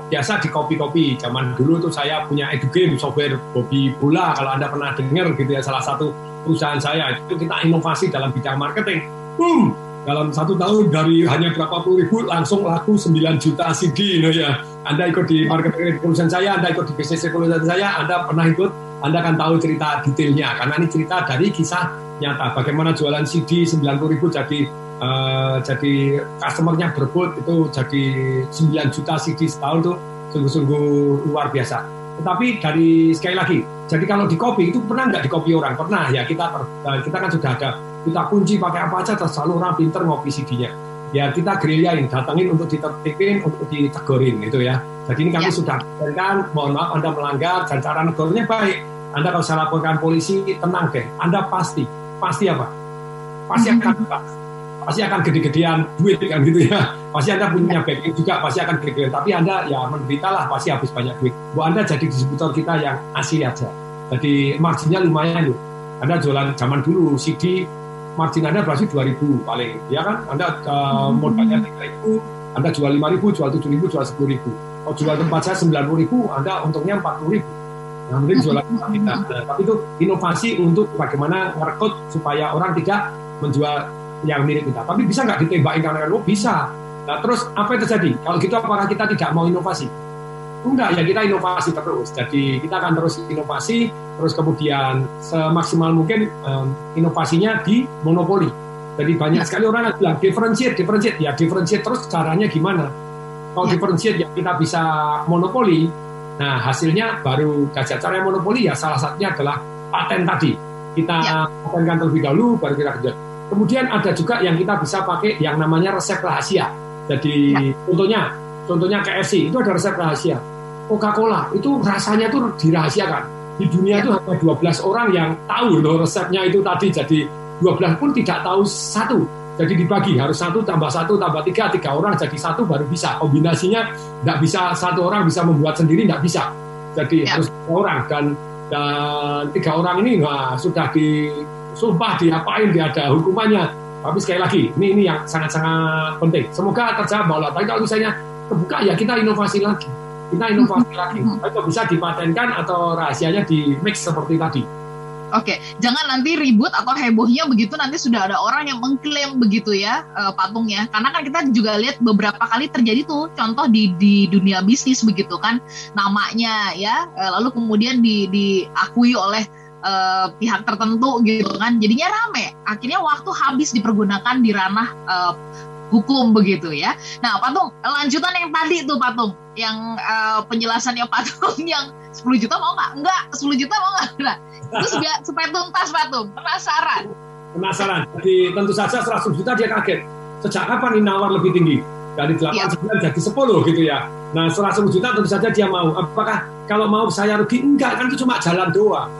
biasa di copy. Zaman dulu tuh saya punya EduGame, software Bobby Bola, kalau Anda pernah dengar gitu ya, salah satu perusahaan saya itu kita inovasi dalam bidang marketing. Boom! Dalam 1 tahun dari hanya berapa puluh ribu langsung laku 9 juta CD, ya. Anda ikut di marketing perusahaan saya, Anda ikut di bisnis perusahaan saya, Anda pernah ikut, Anda akan tahu cerita detailnya, karena ini cerita dari kisah nyata. Bagaimana jualan CD 90 ribu jadi customernya berebut, itu jadi 9 juta CD setahun tuh sungguh-sungguh luar biasa. Tetapi dari sekali lagi, jadi kalau di copy itu pernah nggak di copy orang? Pernah ya, kita kan sudah ada, kita kunci pakai apa aja, terus selalu orang pinter ngopi CD-nya. Ya kita gerilyain, datangin untuk ditertipin, untuk ditegurin gitu ya. Jadi ini kami sudah kan, mohon maaf Anda melanggar, dan cara negornya baik. Anda kalau saya laporkan polisi, tenang deh. Anda pasti apa? Pasti akan gede-gedean duit kan gitu ya. Pasti Anda punya backing juga, pasti akan gede-gedean. Tapi Anda ya menderita lah, pasti habis banyak duit. Anda jadi distributor kita yang asli aja. Jadi marginnya lumayan loh. Anda jualan zaman dulu CD, margin Anda berarti 2.000 paling, ya kan? Anda modalnya 3.000, Anda jual 5.000, jual 7.000, jual 10.000. Kalau jual tempat saya 90.000, Anda untungnya 40.000. Nah, mungkin jualan tempat kita. Nah, tapi itu inovasi untuk bagaimana merekrut supaya orang tidak menjual yang mirip kita. Tapi bisa nggak ditembakin karena bisa? Nah, terus apa yang terjadi? Kalau gitu apakah kita tidak mau inovasi? Enggak, ya kita inovasi terus. Jadi kita akan terus inovasi, terus kemudian semaksimal mungkin inovasinya di monopoli. Jadi banyak sekali orang yang bilang differentiate. Ya differentiate terus caranya gimana? Kalau differentiate ya kita bisa monopoli. Nah hasilnya baru gajah. Cara monopoli ya salah satunya adalah paten tadi. Kita patenkan terlebih dahulu, baru kita kerja. Kemudian ada juga yang kita bisa pakai yang namanya resep rahasia. Jadi contohnya KFC itu ada resep rahasia. Coca-Cola itu rasanya tuh dirahasiakan. Di dunia itu hanya 12 orang yang tahu loh resepnya itu tadi. Jadi 12 pun tidak tahu satu. Jadi dibagi harus 1 tambah 1 tambah 3 orang jadi 1 baru bisa. Kombinasinya nggak bisa 1 orang bisa membuat sendiri, nggak bisa. Jadi harus 3 orang dan 3 orang ini sudah disumpah diapain, dia ada hukumannya. Tapi sekali lagi ini yang sangat-sangat penting. Semoga terjawab bahwa tapi kalau misalnya terbuka ya kita inovasi lagi. Itu bisa dipatenkan atau rahasianya di mix seperti tadi. Oke, jangan nanti ribut atau hebohnya begitu nanti sudah ada orang yang mengklaim begitu ya, Patung ya. Karena kan kita juga lihat beberapa kali terjadi tuh contoh di dunia bisnis begitu kan, namanya ya, lalu kemudian diakui oleh pihak tertentu gitu kan, jadinya rame. Akhirnya waktu habis dipergunakan di ranah hukum begitu ya. Nah Patung, lanjutan yang tadi tuh Patung, yang penjelasannya Patung yang 10 juta mau nggak? Enggak, 10 juta mau nggak? Nah, terus supaya tuntas Patung, penasaran. Jadi tentu saja 100 juta dia kaget. Sejak kapan ini nawar lebih tinggi? Dari 8 jadi 10 gitu ya. Nah 100 juta tentu saja dia mau. Apakah kalau mau saya rugi? Enggak, kan itu cuma jalan doang.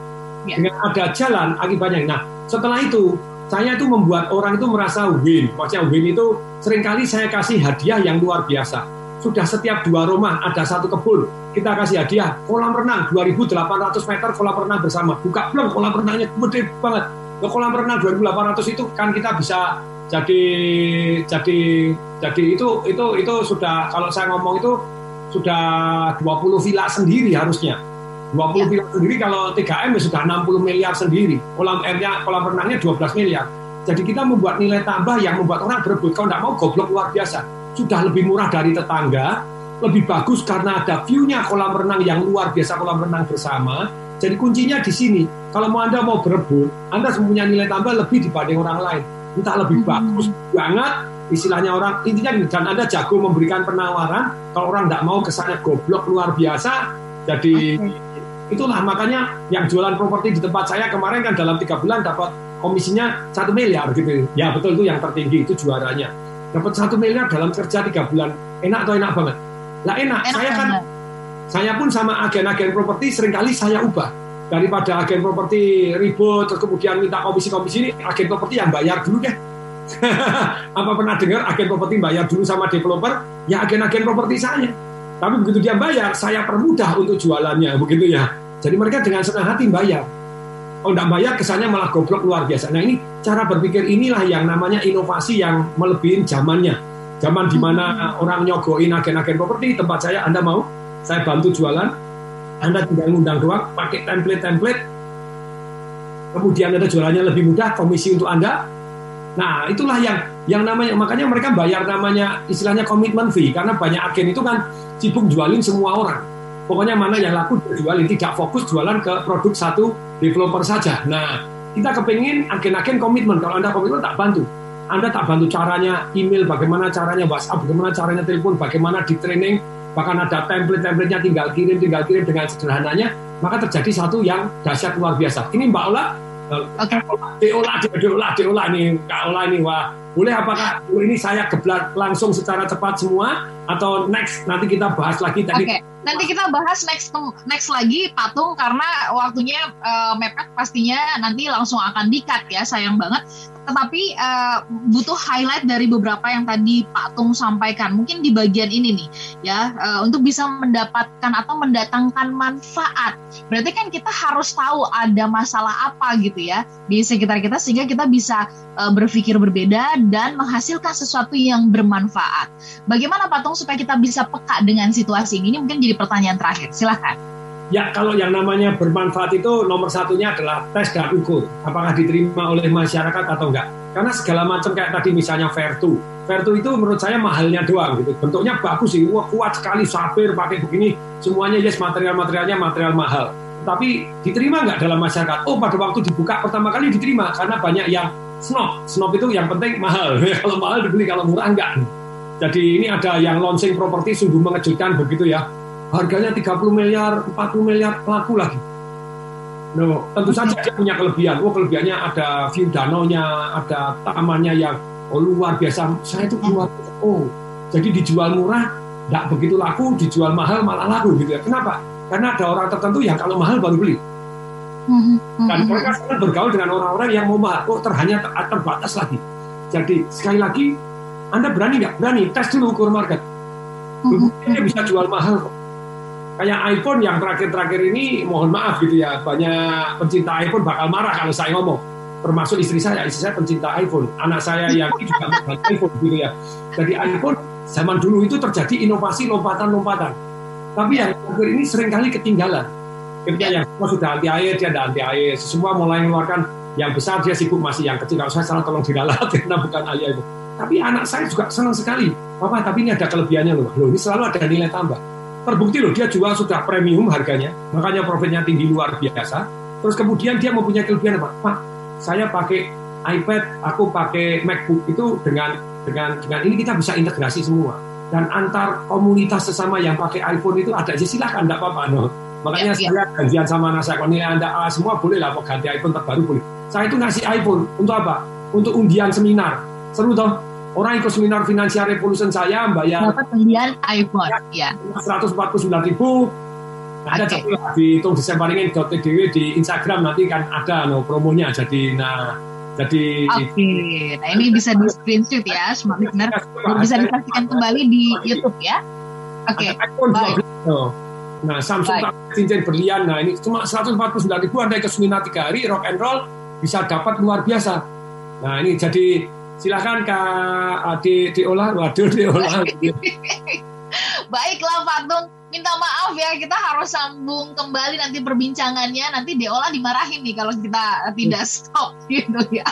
Dengan ada jalan akibatnya. Nah setelah itu saya itu membuat orang itu merasa win. Maksudnya win itu seringkali saya kasih hadiah yang luar biasa. Sudah setiap 2 rumah ada 1 kebun, kita kasih hadiah kolam renang 2.800 meter kolam renang bersama. Buka belum kolam renangnya gede banget. Kolam renang 2.800 itu kan kita bisa jadi itu sudah, kalau saya ngomong itu sudah 20 villa sendiri harusnya. 20 miliar sendiri kalau 3M ya sudah 60 miliar sendiri. Kolam renangnya 12 miliar. Jadi kita membuat nilai tambah yang membuat orang berebut. Kalau nggak mau goblok luar biasa. Sudah lebih murah dari tetangga, lebih bagus karena ada view-nya kolam renang yang luar biasa, kolam renang bersama. Jadi kuncinya di sini. Kalau Anda mau berebut, Anda mempunyai nilai tambah lebih dibanding orang lain. Entah lebih bagus banget, istilahnya orang, intinya dan Anda jago memberikan penawaran. Kalau orang nggak mau kesannya goblok luar biasa. Jadi itulah makanya yang jualan properti di tempat saya kemarin kan dalam 3 bulan dapat komisinya 1 miliar gitu. Ya betul, itu yang tertinggi, itu juaranya. Dapat 1 miliar dalam kerja 3 bulan. Enak atau enak banget? Lah enak saya pun sama agen-agen properti seringkali saya ubah. Daripada agen properti ribut terus kemudian minta komisi-komisi, ini agen properti yang bayar dulu deh. Apa pernah dengar agen properti bayar dulu sama developer? Ya agen-agen properti saya. Tapi begitu dia bayar, saya permudah untuk jualannya, begitu ya. Jadi mereka dengan senang hati bayar. Kalau nggak bayar, kesannya malah goblok luar biasa. Nah ini cara berpikir inilah yang namanya inovasi yang melebihi zamannya. Zaman di mana orang nyogoin agen-agen properti, tempat saya, Anda mau? Saya bantu jualan, Anda tinggal ngundang doang, pakai template, kemudian ada jualannya lebih mudah, komisi untuk Anda. Nah itulah yang namanya, makanya mereka bayar namanya istilahnya komitmen fee, karena banyak agen itu kan sibuk jualin semua orang. Pokoknya mana yang laku jualin, tidak fokus jualan ke produk satu developer saja. Nah, kita kepingin agen-agen komitmen. Kalau Anda komitmen, tak bantu. Anda tak bantu caranya email, bagaimana caranya WhatsApp, bagaimana caranya telepon, bagaimana di training, bahkan ada template-templatenya tinggal kirim dengan sederhananya, maka terjadi satu yang dahsyat luar biasa. Ini Mbak Ola, Deola nih, Kak Ola ini, wah, boleh apakah ini saya geblak langsung secara cepat semua atau next nanti kita bahas lagi tadi? Oke. Nanti kita bahas next lagi Patung karena waktunya mepet pastinya nanti langsung akan di-cut ya, sayang banget. Tetapi butuh highlight dari beberapa yang tadi Pak Tung sampaikan. Mungkin di bagian ini nih ya, untuk bisa mendapatkan atau mendatangkan manfaat. Berarti kan kita harus tahu ada masalah apa gitu ya di sekitar kita sehingga kita bisa berpikir berbeda dan menghasilkan sesuatu yang bermanfaat. Bagaimana Pak Tung supaya kita bisa peka dengan situasi ini? Ini mungkin jadi pertanyaan terakhir. Silakan. Ya, kalau yang namanya bermanfaat itu nomor satunya adalah tes dan ukur. Apakah diterima oleh masyarakat atau enggak. Karena segala macam kayak tadi misalnya Vertu. Vertu itu menurut saya mahalnya doang gitu. Bentuknya bagus sih, wah, kuat sekali, sapir, pakai begini. Semuanya yes, material-materialnya material mahal. Tapi diterima enggak dalam masyarakat? Oh, pada waktu dibuka pertama kali diterima. Karena banyak yang snob. Snob itu yang penting mahal. Kalau mahal dibeli, kalau murah enggak. Jadi ini ada yang launching properti sungguh mengejutkan begitu ya. Harganya 30 miliar, 40 miliar, laku lagi. No, tentu saja dia punya kelebihan. Oh, kelebihannya ada view danaunya, ada tamannya yang luar biasa. Saya itu keluar, oh, jadi dijual murah, tidak begitu laku, dijual mahal malah laku gitu ya. Kenapa? Karena ada orang tertentu yang kalau mahal baru beli. Dan mereka sangat bergaul dengan orang-orang yang mau mahal. Oh, hanya terbatas lagi. Jadi sekali lagi, Anda berani nggak? Berani, tes dulu ukur market. Dia bisa jual mahal kok. Kayak iPhone yang terakhir-terakhir ini, mohon maaf gitu ya, banyak pencinta iPhone bakal marah kalau saya ngomong. Termasuk istri saya pencinta iPhone. Anak saya yang juga mengenal iPhone gitu ya. Jadi iPhone zaman dulu itu terjadi inovasi lompatan-lompatan. Tapi yang terakhir ini seringkali ketinggalan. Ketika yang semua sudah anti air, dia ada anti air. Semua mulai mengeluarkan yang besar, dia sibuk masih yang kecil. Kalau saya salah tolong diralat karena bukan ahli iPhone. Tapi anak saya juga senang sekali. Papa, tapi ini ada kelebihannya loh. Loh, ini selalu ada nilai tambah. Terbukti loh, dia jual sudah premium harganya, makanya profitnya tinggi luar biasa. Terus kemudian dia mempunyai kelebihan apa? Pak, saya pakai iPad, aku pakai MacBook itu dengan ini kita bisa integrasi semua. Dan antar komunitas sesama yang pakai iPhone itu ada aja, silakan, enggak apa-apa. No. Makanya saya gantian sama anak saya, kalau nilai Anda A semua boleh lah, mau ganti iPhone terbaru boleh. Saya itu ngasih iPhone, untuk apa? Untuk undian seminar. Seru toh? Orang ikut seminar Financial Revolution saya bayar dapat undian iPhone ya. 149.000. Ada satu dihitung di sembaringin.tdw di Instagram nanti kan ada promonya jadi Oke. Nah ini bisa di screenshot ya semua benar. Bisa disaksikan kembali di YouTube ya. Oke. Nah Samsung cincin berlian. Nah ini cuma 149.000 Anda ikut seminar 3 hari rock and roll bisa dapat luar biasa. Nah ini jadi silakan Kak diolah. Waduh, diolah. Baiklah Pak Tung, minta maaf ya, kita harus sambung kembali nanti perbincangannya. Nanti Deola dimarahin nih kalau kita tidak stop gitu ya.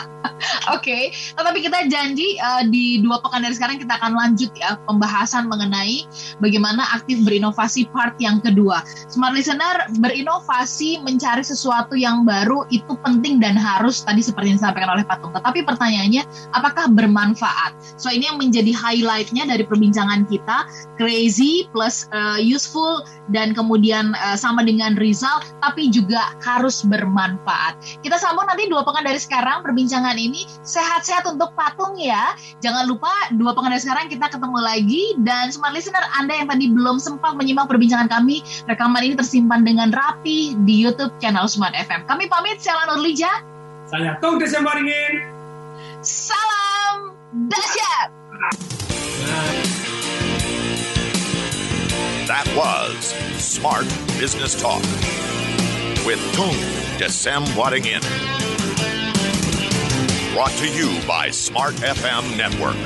Oke, tetapi kita janji di 2 pekan dari sekarang kita akan lanjut ya pembahasan mengenai bagaimana aktif berinovasi part yang kedua. Smart Listener, berinovasi mencari sesuatu yang baru itu penting dan harus, tadi seperti yang disampaikan oleh Patung. Tetapi pertanyaannya, apakah bermanfaat? So ini yang menjadi highlightnya dari perbincangan kita, crazy plus useful dan kemudian sama dengan result, tapi juga harus bermanfaat. Kita sambung nanti 2 pekan dari sekarang perbincangan ini. Sehat-sehat untuk Patung ya. Jangan lupa 2 pekan dari sekarang kita ketemu lagi. Dan Smart Listener, Anda yang tadi belum sempat menyimak perbincangan kami, rekaman ini tersimpan dengan rapi di YouTube channel Smart FM. Kami pamit, saya Lana Nurlija. Saya Tung Desem Waringin. Salam dahsyat. That was Smart Business Talk with Tung Desem Waringin. Brought to you by Smart FM Network.